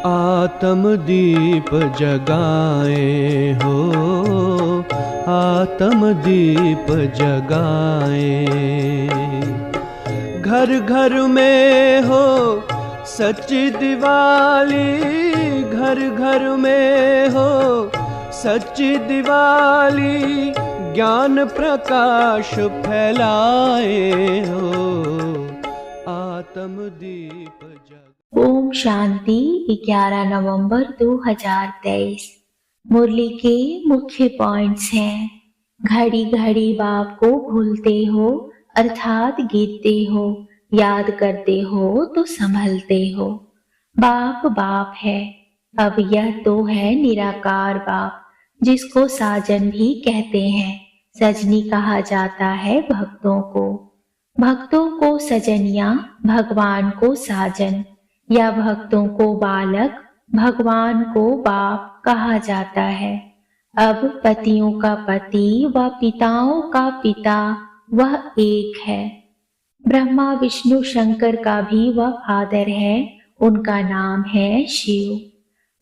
आत्म दीप जगाए हो, आत्म दीप जगाए। घर घर में हो सच दिवाली, घर घर में हो सच दिवाली, ज्ञान प्रकाश फैलाए हो, आत्म दीप जगाए। ओम शांति। 11 नवंबर 2023। मुरली के मुख्य पॉइंट्स हैं। घड़ी घड़ी बाप को भूलते हो अर्थात गिरते हो, याद करते हो तो संभलते हो। बाप बाप है, अब यह तो है निराकार बाप, जिसको साजन भी कहते हैं। सजनी कहा जाता है भक्तों को, भक्तों को सजनिया, भगवान को साजन, या भक्तों को बालक, भगवान को बाप कहा जाता है। अब पतियों का पति व पिताओं का पिता वह एक है। ब्रह्मा विष्णु शंकर का भी वह फादर है, उनका नाम है शिव।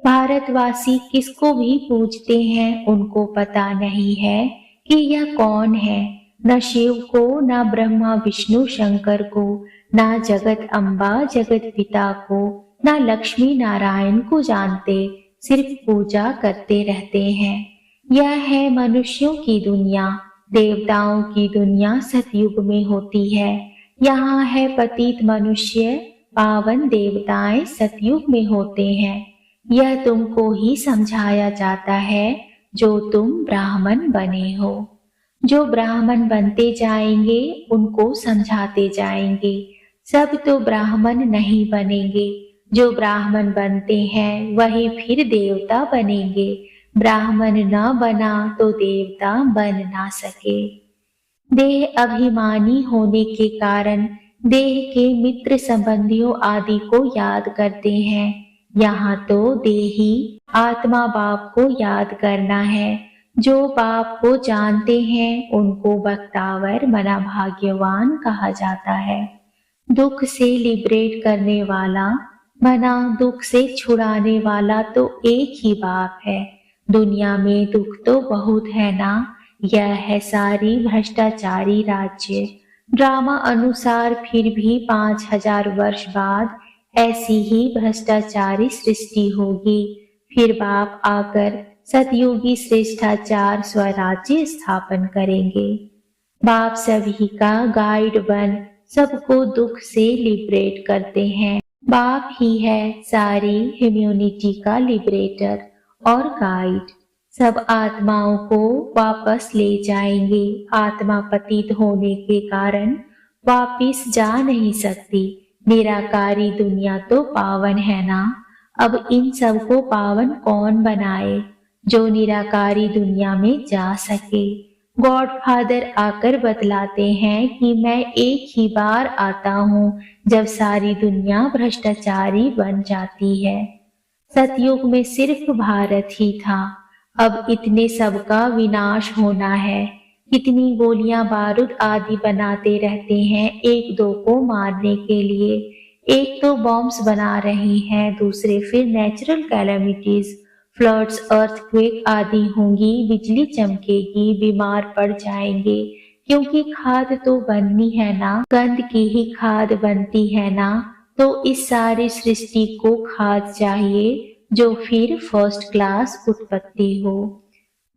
भारतवासी किसको भी पूजते हैं उनको पता नहीं है कि यह कौन है। न शिव को, न ब्रह्मा विष्णु शंकर को, न जगत अम्बा जगत पिता को, न लक्ष्मी नारायण को जानते, सिर्फ पूजा करते रहते हैं। यह है मनुष्यों की दुनिया। देवताओं की दुनिया सतयुग में होती है। यहाँ है पतित मनुष्य, पावन देवताएं सतयुग में होते हैं। यह तुमको ही समझाया जाता है जो तुम ब्राह्मण बने हो। जो ब्राह्मण बनते जाएंगे उनको समझाते जाएंगे। सब तो ब्राह्मण नहीं बनेंगे, जो ब्राह्मण बनते हैं वही फिर देवता बनेंगे। ब्राह्मण न बना तो देवता बन ना सके। देह अभिमानी होने के कारण देह के मित्र संबंधियों आदि को याद करते हैं। यहाँ तो देही आत्मा बाप को याद करना है। जो बाप को जानते हैं उनको बख्तावर मना भाग्यवान कहा जाता है। दुख से लिबरेट करने वाला, मना दुख से छुड़ाने वाला तो एक ही बाप है। दुनिया में दुख तो बहुत है ना। यह है सारी भ्रष्टाचारी राज्य। ड्रामा अनुसार फिर भी 5000 वर्ष बाद ऐसी ही भ्रष्टाचारी सृष्टि होगी। फिर बाप आकर सतयुगी श्रेष्ठाचार स्वराज्य स्थापन करेंगे। बाप सभी का गाइड बन सबको दुख से लिबरेट करते हैं। बाप ही है सारी ह्यूमैनिटी का लिबरेटर और गाइड। सब आत्माओं को वापस ले जाएंगे। आत्मा पतित होने के कारण वापिस जा नहीं सकती। निराकारी दुनिया तो पावन है ना। अब इन सब को पावन कौन बनाए जो निराकारी दुनिया में जा सके। गॉड फादर आकर बतलाते हैं कि मैं एक ही बार आता हूँ जब सारी दुनिया भ्रष्टाचारी बन जाती है। सतयुग में सिर्फ भारत ही था, अब इतने सबका विनाश होना है। कितनी गोलियां बारूद आदि बनाते रहते हैं एक दो को मारने के लिए। एक तो बॉम्ब्स बना रही हैं, दूसरे फिर नेचुरल कैलामिटीज, फ्लड्स, अर्थक्वेक आदि होंगी, बिजली चमकेगी, बीमार पड़ जाएंगे। क्योंकि खाद तो बननी है ना, गंद की ही खाद बनती है ना। तो इस सारी सृष्टि को खाद चाहिए जो फिर फर्स्ट क्लास उत्पत्ति हो।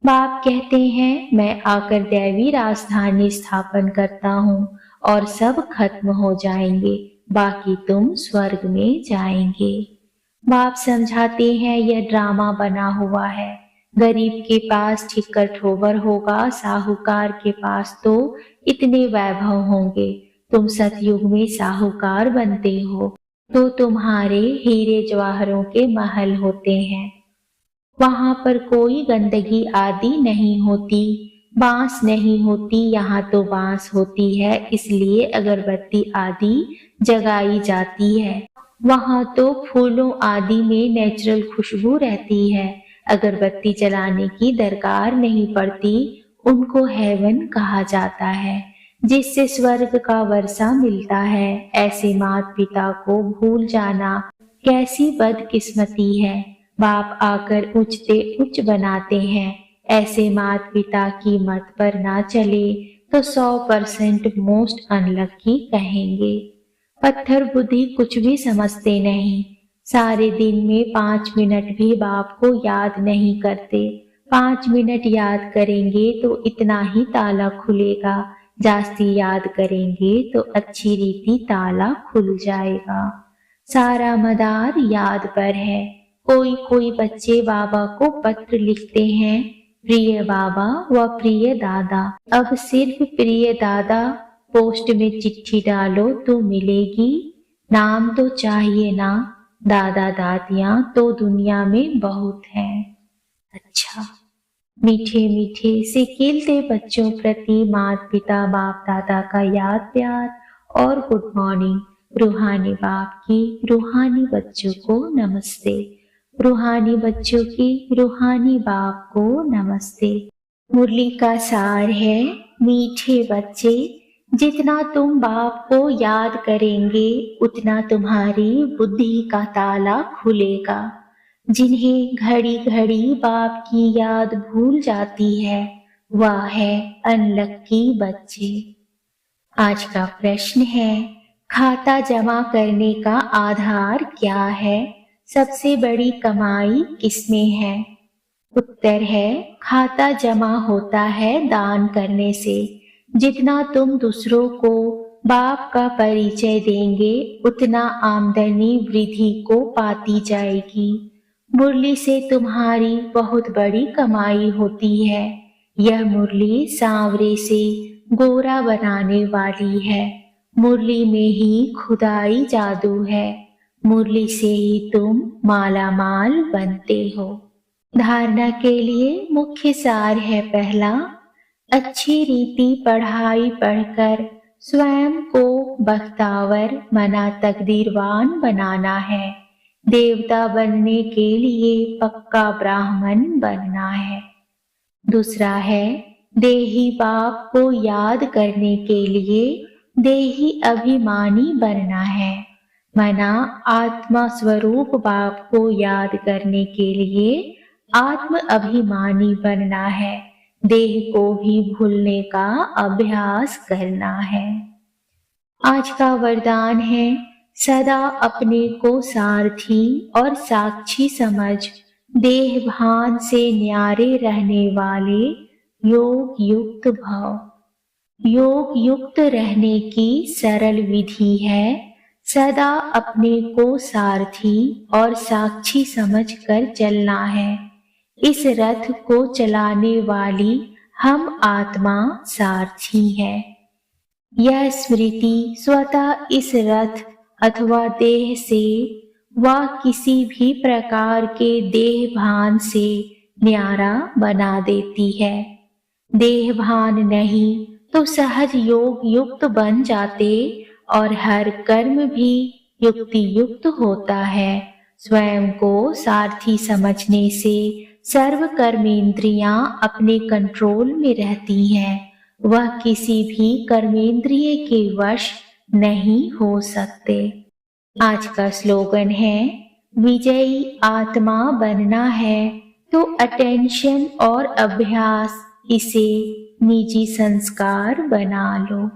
बाप कहते हैं मैं आकर दैवी राजधानी स्थापन करता हूँ और सब खत्म हो जाएंगे, बाकी तुम स्वर्ग में जाएंगे। बाप समझाते हैं यह ड्रामा बना हुआ है। गरीब के पास ठिक्कर ठोबर होगा, साहूकार के पास तो इतने वैभव होंगे। तुम सतयुग में साहूकार बनते हो तो तुम्हारे हीरे जवाहरों के महल होते हैं। वहां पर कोई गंदगी आदि नहीं होती, बांस नहीं होती, यहाँ तो बांस होती है, इसलिए अगरबत्ती आदि जगाई जाती है। वहां तो फूलों आदि में नेचुरल खुशबू रहती है, अगरबत्ती जलाने की दरकार नहीं पड़ती। उनको हेवन कहा जाता है, जिससे स्वर्ग का वर्षा मिलता है। ऐसे माता पिता को भूल जाना कैसी बदकिस्मती है, बाप आकर उच्चते उच्च बनाते हैं। ऐसे माता पिता की मत पर ना चले तो 100% मोस्ट अनलकी कहेंगे। पत्थर बुद्धि कुछ भी समझते नहीं, सारे दिन में 5 मिनट भी बाप को याद नहीं करते। 5 मिनट याद करेंगे तो इतना ही ताला खुलेगा, जास्ती याद करेंगे तो अच्छी रीति ताला खुल जाएगा। सारा मदार याद पर है। कोई कोई बच्चे बाबा को पत्र लिखते हैं, प्रिय बाबा व प्रिय दादा। अब सिर्फ प्रिय दादा पोस्ट में चिट्ठी डालो तो मिलेगी, नाम तो चाहिए ना, दादा दादियां तो दुनिया में बहुत हैं। अच्छा, मीठे मीठे से खिलते बच्चों प्रति माता पिता बाप दादा का याद प्यार और गुड मॉर्निंग। रूहानी बाप की रूहानी बच्चों को नमस्ते, रूहानी बच्चों की रूहानी बाप को नमस्ते। मुरली का सार है, मीठे बच्चे, जितना तुम बाप को याद करेंगे उतना तुम्हारी बुद्धि का ताला खुलेगा। जिन्हें घड़ी घड़ी बाप की याद भूल जाती है वह है अनलक्की बच्चे। आज का प्रश्न है, खाता जमा करने का आधार क्या है? सबसे बड़ी कमाई किसमें है? उत्तर है, खाता जमा होता है दान करने से। जितना तुम दूसरों को बाप का परिचय देंगे उतना आमदनी वृद्धि को पाती जाएगी। मुरली से तुम्हारी बहुत बड़ी कमाई होती है। यह मुरली सांवरे से गोरा बनाने वाली है। मुरली में ही खुदाई जादू है। मुरली से ही तुम माला माल बनते हो। धारणा के लिए मुख्य सार है, पहला, अच्छी रीति पढ़ाई पढ़कर स्वयं को बख्तावर मना तकदीरवान बनाना है। देवता बनने के लिए पक्का ब्राह्मण बनना है। दूसरा है, देही बाप को याद करने के लिए देही अभिमानी बनना है। मना आत्मा स्वरूप बाप को याद करने के लिए आत्म अभिमानी बनना है। देह को भी भूलने का अभ्यास करना है। आज का वरदान है, सदा अपने को सारथी और साक्षी समझ देह भान से न्यारे रहने वाले योग युक्त भव। योग युक्त रहने की सरल विधि है, सदा अपने को सारथी और साक्षी समझकर चलना है। इस रथ को चलाने वाली हम आत्मा सारथी है। यह स्मृति स्वतः इस रथ अथवा देह से व किसी भी प्रकार के देह भान से न्यारा बना देती है। देह भान नहीं तो सहज योग युक्त बन जाते और हर कर्म भी युक्ति युक्त होता है। स्वयं को सारथी समझने से सर्व कर्मेंद्रियां अपने कंट्रोल में रहती हैं। वह किसी भी कर्मेंद्रिय के वश नहीं हो सकते। आज का स्लोगन है, विजयी आत्मा बनना है तो अटेंशन और अभ्यास इसे निजी संस्कार बना लो।